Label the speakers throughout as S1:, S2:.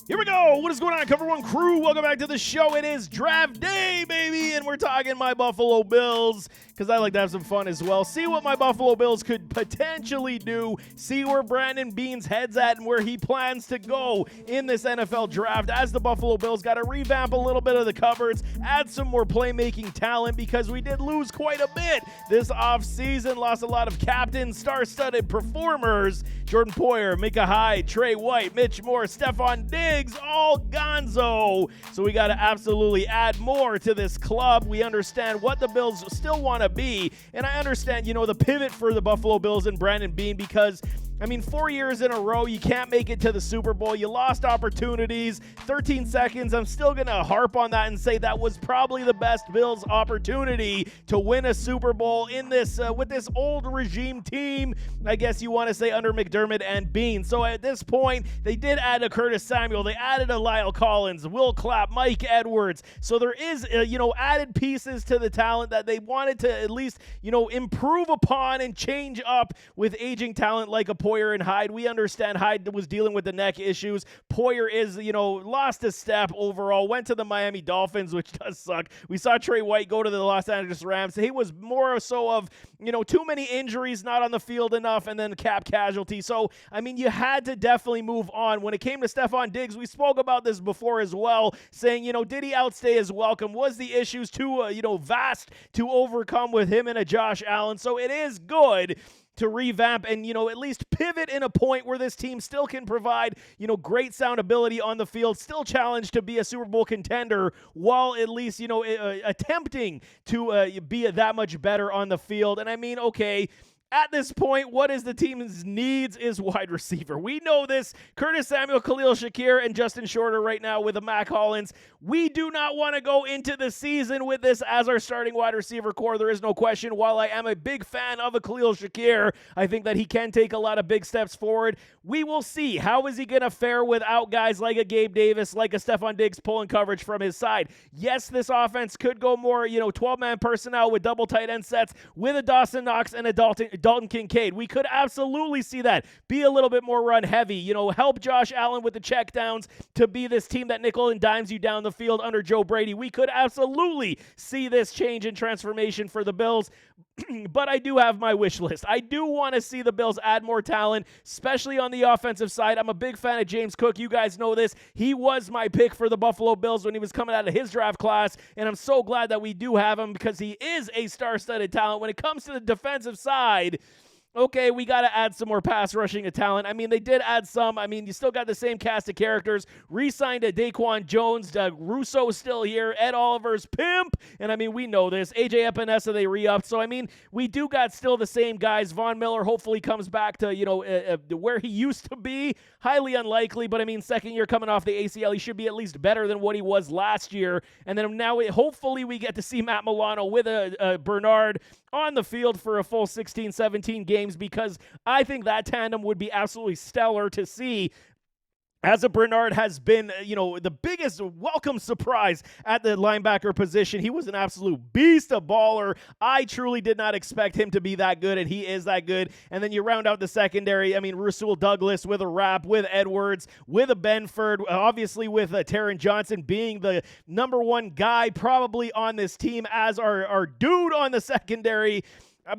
S1: Here we go. What is going on, Cover One crew? Welcome back to the show. It is draft day, baby, and we're talking my Buffalo Bills because I like to have some fun as well. See what my Buffalo Bills could potentially do. See where Brandon Beane's head's at and where he plans to go in this NFL draft as the Buffalo Bills got to revamp a little bit of the cupboards, add some more playmaking talent because we did lose quite a bit this offseason. Lost a lot of captains, star-studded performers. Jordan Poyer, Micah Hyde, Trey White, Mitch Moore, Stefon Diggs, all gonzo. So we got to absolutely add more to this club. We understand what the Bills still want to be. And I understand, the pivot for the Buffalo Bills and Brandon Beane because 4 years in a row, you can't make it to the Super Bowl. You lost opportunities. 13 seconds. I'm still going to harp on that and say that was probably the best Bills opportunity to win a Super Bowl in this with this old regime team, I guess you want to say, under McDermott and Beane. So at this point, they did add a Curtis Samuel. They added a Lyle Collins, Will Clapp, Mike Edwards. So there is, added pieces to the talent that they wanted to at least, improve upon and change up with aging talent like a Poyer and Hyde. We understand Hyde was dealing with the neck issues. Poyer is, lost a step overall, went to the Miami Dolphins, which does suck. We saw Trey White go to the Los Angeles Rams. He was more so of, too many injuries, not on the field enough, and then cap casualty. So, you had to definitely move on. When it came to Stefon Diggs, we spoke about this before as well, saying, did he outstay his welcome? Was the issues too, vast to overcome with him and a Josh Allen? So it is good to revamp and, at least pivot in a point where this team still can provide, great sound ability on the field, still challenged to be a Super Bowl contender while at least, attempting to be that much better on the field. And okay, at this point, what is the team's needs is wide receiver. We know this. Curtis Samuel, Khalil Shakir, and Justin Shorter right now with the Mac Hollins. We do not want to go into the season with this as our starting wide receiver core. There is no question. While I am a big fan of a Khalil Shakir, I think that he can take a lot of big steps forward. We will see. How is he going to fare without guys like a Gabe Davis, like a Stefon Diggs pulling coverage from his side? Yes, this offense could go more, 12-man personnel with double tight end sets with a Dawson Knox and a Dalton Kincaid. We could absolutely see that. Be a little bit more run heavy. Help Josh Allen with the checkdowns to be this team that nickel and dimes you down the field under Joe Brady. We could absolutely see this change and transformation for the Bills. But I do have my wish list. I do want to see the Bills add more talent, especially on the offensive side. I'm a big fan of James Cook. You guys know this. He was my pick for the Buffalo Bills when he was coming out of his draft class, and I'm so glad that we do have him because he is a star-studded talent. When it comes to the defensive side, okay, we got to add some more pass rushing talent. They did add some. You still got the same cast of characters. Re-signed a Daquan Jones. Doug Russo is still here. Ed Oliver's pimp. And, we know this. AJ Epinesa, they re-upped. So, we do got still the same guys. Von Miller hopefully comes back to, where he used to be. Highly unlikely. But, second year coming off the ACL, he should be at least better than what he was last year. And then now, hopefully, we get to see Matt Milano with a Bernard on the field for a full 16, 17 games because I think that tandem would be absolutely stellar to see. As Bernard has been, the biggest welcome surprise at the linebacker position. He was an absolute beast, a baller. I truly did not expect him to be that good, and he is that good. And then you round out the secondary. Rasul Douglas with a Rapp, with Edwards, with a Benford, obviously with Taron Johnson being the number one guy probably on this team as our dude on the secondary.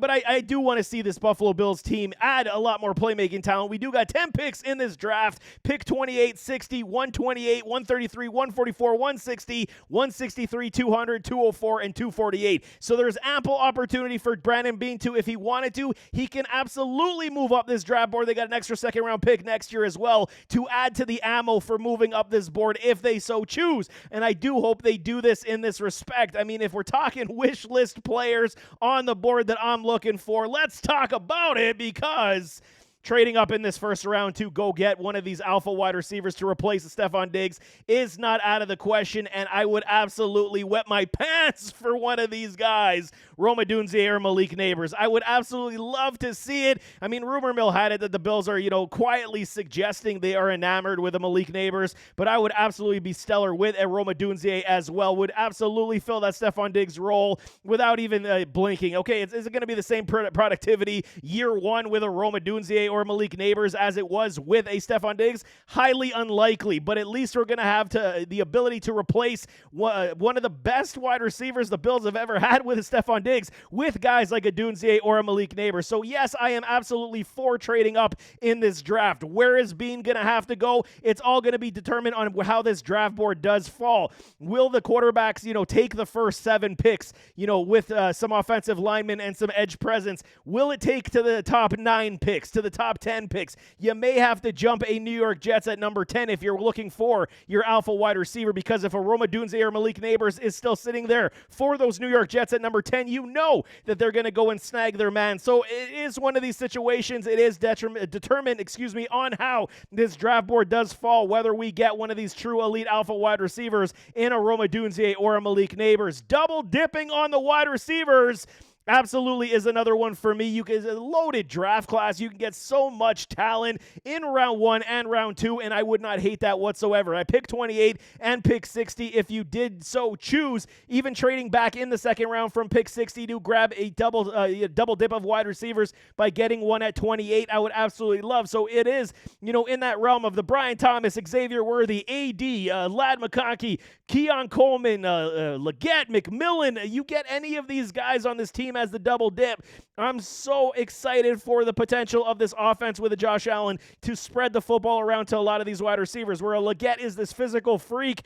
S1: But I do want to see this Buffalo Bills team add a lot more playmaking talent. We do got 10 picks in this draft. Pick 28, 60, 128, 133, 144, 160, 163, 200, 204, and 248. So there's ample opportunity for Brandon Beane to, if he wanted to, he can absolutely move up this draft board. They got an extra second-round pick next year as well to add to the ammo for moving up this board if they so choose. And I do hope they do this in this respect. If we're talking wish list players on the board that I'm looking for, let's talk about it because trading up in this first round to go get one of these alpha wide receivers to replace Stefon Diggs is not out of the question, and I would absolutely wet my pants for one of these guys, Rome Odunze or Malik Neighbors. I would absolutely love to see it. Rumor mill had it that the Bills are, quietly suggesting they are enamored with a Malik Neighbors, but I would absolutely be stellar with a Rome Odunze as well. Would absolutely fill that Stefon Diggs role without even blinking. Okay, is it going to be the same productivity year one with a Rome Odunze or Malik Neighbors as it was with a Stefon Diggs? Highly unlikely, but at least we're going to have the ability to replace one of the best wide receivers the Bills have ever had with Stefon Diggs with guys like a Dunze or a Malik Neighbors. So yes, I am absolutely for trading up in this draft. Where is Beane going to have to go? It's all going to be determined on how this draft board does fall. Will the quarterbacks, take the first 7 picks, with some offensive linemen and some edge presence? Will it take to the top 9 picks, to the top 10 picks? You may have to jump a New York Jets at number 10 if you're looking for your alpha wide receiver, because if a Roma Dunze or Malik Neighbors is still sitting there for those New York Jets at number 10, you know that they're going to go and snag their man. So it is one of these situations. It is determined, on how this draft board does fall, whether we get one of these true elite alpha wide receivers in a Roma Dunze or a Malik Neighbors. Double dipping on the wide receivers absolutely is another one for me. You can a loaded draft class. You can get so much talent in round 1 and round 2, and I would not hate that whatsoever. I picked 28 and pick 60 if you did so choose, even trading back in the second round from pick 60 to grab a double dip of wide receivers by getting one at 28. I would absolutely love. So it is, in that realm of the Brian Thomas, Xavier Worthy, AD, Ladd McConkey, Keon Coleman, Leggett, McMillan. You get any of these guys on this team as the double dip. I'm so excited for the potential of this offense with a Josh Allen to spread the football around to a lot of these wide receivers, where a Leggett is this physical freak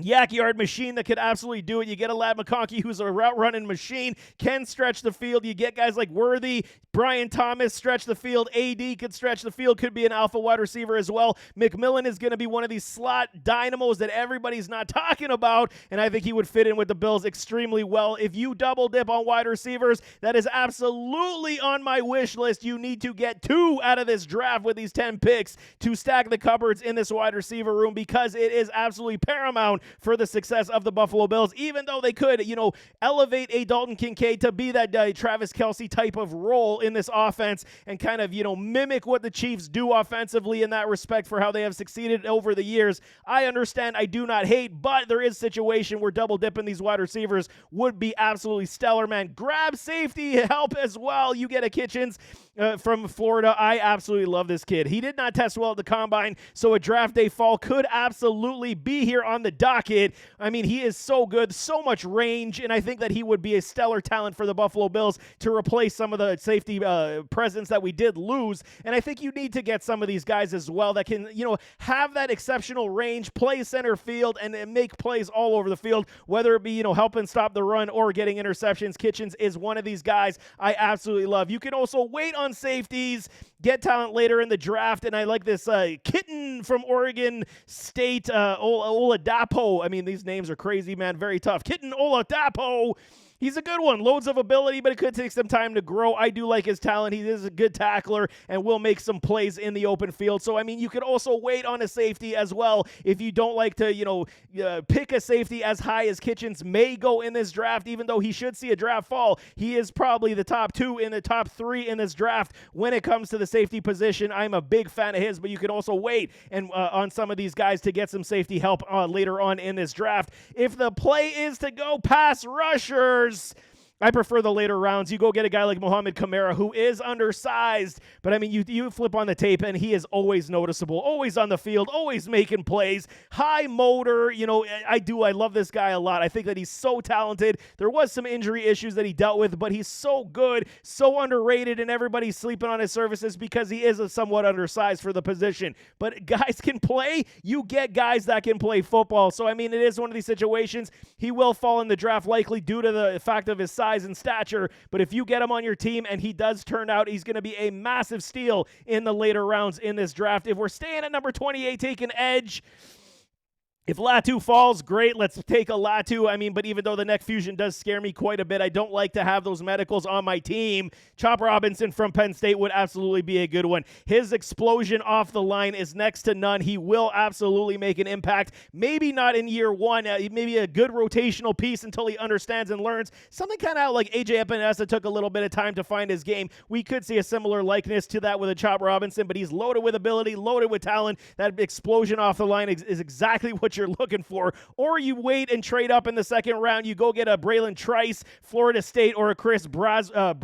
S1: yak yard machine that could absolutely do it. You get a Ladd McConkey who's a route running machine, can stretch the field. You get guys like Worthy, Brian Thomas stretch the field. AD could stretch the field, could be an alpha wide receiver as well. McMillan is going to be one of these slot dynamos that everybody's not talking about, and I think he would fit in with the Bills extremely well. If you double dip on wide receivers, that is absolutely on my wish list. You need to get 2 out of this draft with these 10 picks to stack the cupboards in this wide receiver room, because it is absolutely paramount for the success of the Buffalo Bills, even though they could, elevate a Dalton Kincaid to be that Travis Kelce type of role in this offense and kind of, mimic what the Chiefs do offensively in that respect for how they have succeeded over the years. I understand, I do not hate, but there is a situation where double dipping these wide receivers would be absolutely stellar, man. Grab safety help as well. You get a Kitchens from Florida. I absolutely love this kid. He did not test well at the combine, so a draft day fall could absolutely be here on the docket. I mean, he is so good, so much range, and I think that he would be a stellar talent for the Buffalo Bills to replace some of the safety presence that we did lose. And I think you need to get some of these guys as well that can, have that exceptional range, play center field, and make plays all over the field, whether it be, helping stop the run or getting interceptions. Kitchens is one of these guys I absolutely love. You can also wait on safeties, get talent later in the draft, and I like this kitten from Oregon State, Oladapo. I mean, these names are crazy, man. Very tough. Kitten Oladapo. He's a good one. Loads of ability, but it could take some time to grow. I do like his talent. He is a good tackler and will make some plays in the open field. So, I mean, you could also wait on a safety as well if you don't like to, pick a safety as high as Kitchens may go in this draft, even though he should see a draft fall. He is probably the top 2 in the top 3 in this draft when it comes to the safety position. I'm a big fan of his, but you can also wait and on some of these guys to get some safety help later on in this draft. If the play is to go pass rushers, I prefer the later rounds. You go get a guy like Mohamed Kamara, who is undersized, but I mean, you flip on the tape and he is always noticeable, always on the field, always making plays, high motor. I love this guy a lot. I think that he's so talented. There was some injury issues that he dealt with, but he's so good, so underrated, and everybody's sleeping on his services because he is a somewhat undersized for the position. But guys can play. You get guys that can play football. So, I mean, it is one of these situations. He will fall in the draft likely due to the fact of his size and stature, but if you get him on your team and he does turn out, he's going to be a massive steal in the later rounds in this draft. If we're staying at number 28, taking edge, if Latu falls, great. Let's take a Latu. I mean, but even though the neck fusion does scare me quite a bit, I don't like to have those medicals on my team. Chop Robinson from Penn State would absolutely be a good one. His explosion off the line is next to none. He will absolutely make an impact. Maybe not in year 1. Maybe a good rotational piece until he understands and learns. Something kind of like AJ Epinesa took a little bit of time to find his game. We could see a similar likeness to that with a Chop Robinson, but he's loaded with ability, loaded with talent. That explosion off the line is exactly what you're looking for. Or you wait and trade up in the second round. You go get a Braylon Trice, Florida State, or a Chris Braswell.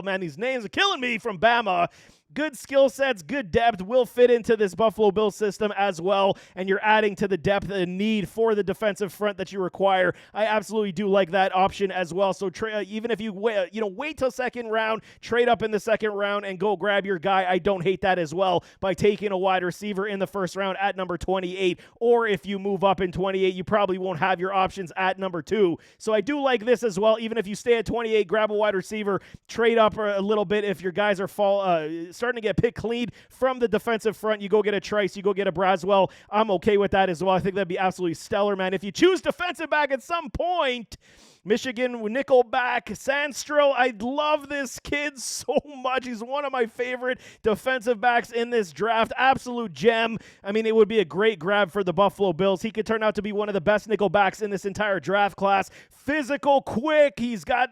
S1: Man, these names are killing me, from Bama. good skill sets, good depth will fit into this Buffalo Bills system as well, and you're adding to the depth and need for the defensive front that you require. I absolutely do like that option as well. So even if you wait till second round, trade up in the second round and go grab your guy, I don't hate that as well by taking a wide receiver in the first round at number 28. Or if you move up in 28, you probably won't have your options at number 2. So I do like this as well. Even if you stay at 28, grab a wide receiver, trade up a little bit. If your guys are starting to get picked clean from the defensive front, you go get a Trice, you go get a Braswell. I'm okay with that as well. I think that'd be absolutely stellar, man. If you choose defensive back at some point, Michigan nickelback Sandstro, I love this kid so much. He's one of my favorite defensive backs in this draft. Absolute gem. I mean, it would be a great grab for the Buffalo Bills. He could turn out to be one of the best nickelbacks in this entire draft class. Physical, quick. He's got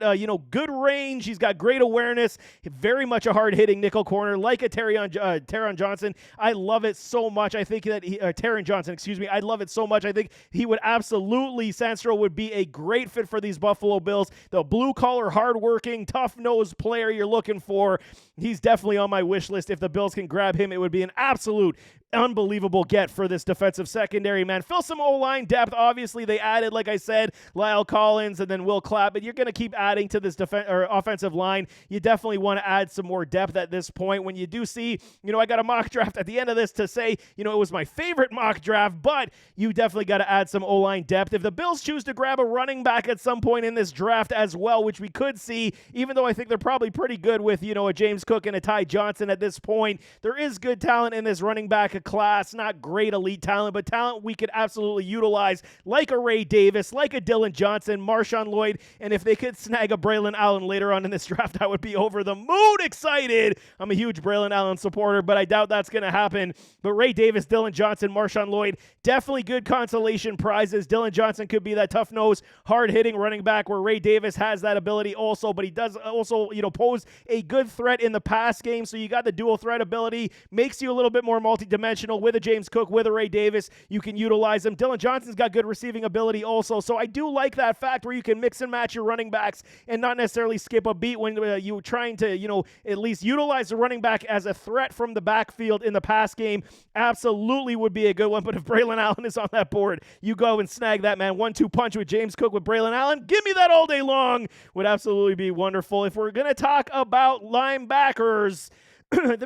S1: good range. He's got great awareness. Very much a hard-hitting nickel corner, like a Taron Johnson. I love it so much. I think that Taron Johnson, excuse me. I love it so much. I think he would absolutely, Sandstro would be a great fit for these Buffalo Bills. The blue-collar, hard-working, tough-nosed player you're looking for. He's definitely on my wish list. If the Bills can grab him, it would be an absolute unbelievable get for this defensive secondary, man. Fill some O-line depth. Obviously, they added, like I said, Lyle Collins and then Will Clapp, but you're going to keep adding to this offensive line. You definitely want to add some more depth at this point. When you do see, I got a mock draft at the end of this to say, it was my favorite mock draft, but you definitely got to add some O-line depth. If the Bills choose to grab a running back at some point in this draft as well, which we could see, even though I think they're probably pretty good with, a James Cook and a Ty Johnson at this point, there is good talent in this running back class. Not great elite talent, but talent we could absolutely utilize, like a Ray Davis, like a Dylan Johnson, Marshawn Lloyd, and if they could snag a Braylon Allen later on in this draft, I would be over the moon excited. I'm a huge Braylon Allen supporter, but I doubt that's going to happen. But Ray Davis, Dylan Johnson, Marshawn Lloyd, definitely good consolation prizes. Dylan Johnson could be that tough-nosed, hard-hitting running back where Ray Davis has that ability also, but he does also, pose a good threat in the pass game, so you got the dual threat ability, makes you a little bit more multi-dimensional with a James Cook, with a Ray Davis. You can utilize him. Dylan Johnson's got good receiving ability also, so I do like that fact where you can mix and match your running backs and not necessarily skip a beat when you're trying to, at least utilize the running back as a threat from the backfield in the pass game. Absolutely would be a good one, but if Braylon Allen is on that board, you go and snag that, man. 1-2 punch with James Cook with Braylon Allen. Give me that all day long. Would absolutely be wonderful. If we're going to talk about linebackers,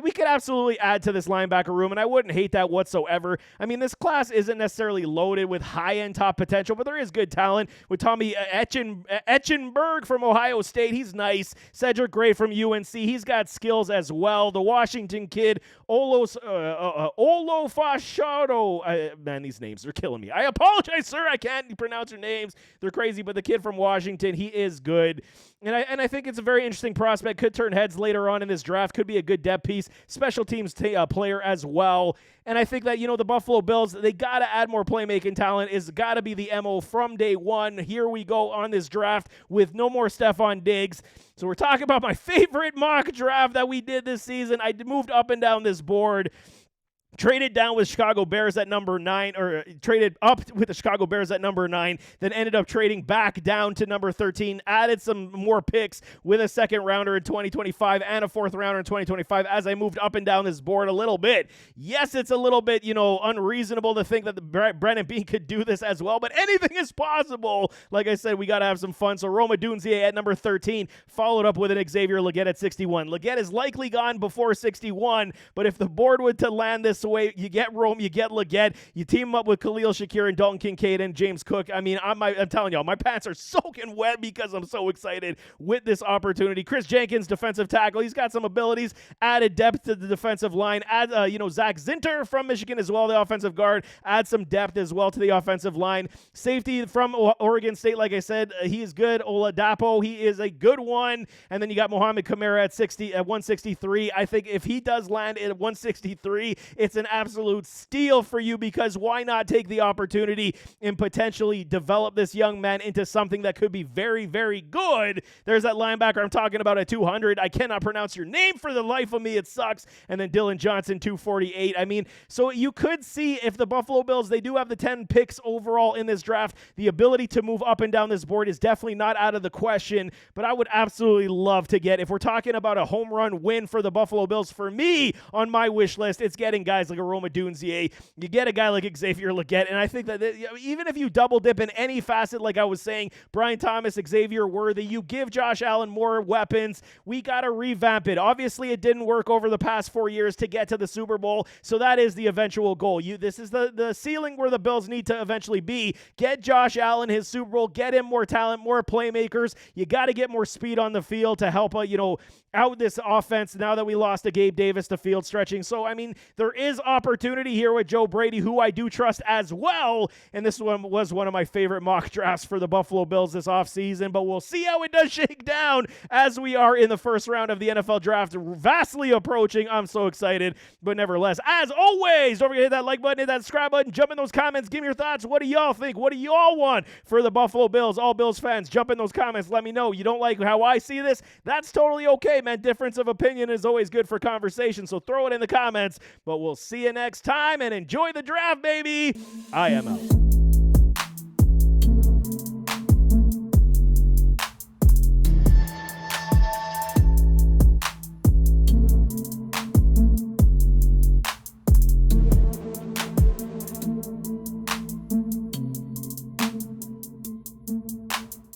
S1: we could absolutely add to this linebacker room, and I wouldn't hate that whatsoever. I mean, this class isn't necessarily loaded with high-end top potential, but there is good talent with Tommy Etchenberg from Ohio State. He's nice. Cedric Gray from UNC. He's got skills as well. The Washington kid, Olo Fasciato. Man, these names are killing me. I apologize, sir. I can't pronounce your names. They're crazy, but the kid from Washington, he is good. And I think it's a very interesting prospect. Could turn heads later on in this draft. Could be a good depth piece. Special teams player as well. And I think that, the Buffalo Bills, they got to add more playmaking talent. It's got to be the MO from day one. Here we go on this draft with no more Stefon Diggs. So we're talking about my favorite mock draft that we did this season. I moved up and down this board. Traded down with Chicago Bears at number 9, or traded up with the Chicago Bears at number 9, then ended up trading back down to number 13, added some more picks with a second rounder in 2025 and a fourth rounder in 2025 as I moved up and down this board a little bit. Yes, it's a little bit, unreasonable to think that Brandon Beane could do this as well, but anything is possible. Like I said, we got to have some fun. So Roma Dunzier at number 13, followed up with an Xavier Legette at 61. Legette is likely gone before 61, but if the board would to land this way, you get Rome, you get Legette, you team him up with Khalil Shakir and Dalton Kincaid and James Cook. I mean, I'm telling y'all, my pants are soaking wet because I'm so excited with this opportunity. Chris Jenkins, defensive tackle, he's got some abilities, added depth to the defensive line. Add, Zach Zinter from Michigan as well, the offensive guard, add some depth as well to the offensive line. Safety from Oregon State, like I said, he is good. Oladapo, he is a good one. And then you got Mohamed Kamara at 163. I think if he does land at 163, it's it's an absolute steal for you, because why not take the opportunity and potentially develop this young man into something that could be very, very good. There's that linebacker I'm talking about at 200. I cannot pronounce your name for the life of me. It sucks. And then Dylan Johnson, 248. I mean, so you could see if the Buffalo Bills, they do have the 10 picks overall in this draft, the ability to move up and down this board is definitely not out of the question, but I would absolutely love to get, if we're talking about a home run win for the Buffalo Bills, for me, on my wish list, it's getting guys like a Roma Dunzier. You get a guy like Xavier Legette, and I think that even if you double dip in any facet, like I was saying, Brian Thomas, Xavier Worthy, you give Josh Allen more weapons, we got to revamp it. Obviously, it didn't work over the past 4 years to get to the Super Bowl, so that is the eventual goal. This is the ceiling where the Bills need to eventually be. Get Josh Allen his Super Bowl, get him more talent, more playmakers. You got to get more speed on the field to help, out this offense now that we lost to Gabe Davis to field stretching. So, I mean, there is opportunity here with Joe Brady, who I do trust as well. And this one was one of my favorite mock drafts for the Buffalo Bills this offseason. But we'll see how it does shake down as we are in the first round of the NFL draft, vastly approaching. I'm so excited. But nevertheless, as always, don't forget to hit that like button, hit that subscribe button, jump in those comments, give me your thoughts. What do y'all think? What do y'all want for the Buffalo Bills? All Bills fans, jump in those comments. Let me know. You don't like how I see this? That's totally okay, man. Difference of opinion is always good for conversation, so throw it in the comments. But we'll see you next time, and enjoy the draft, baby. I am out.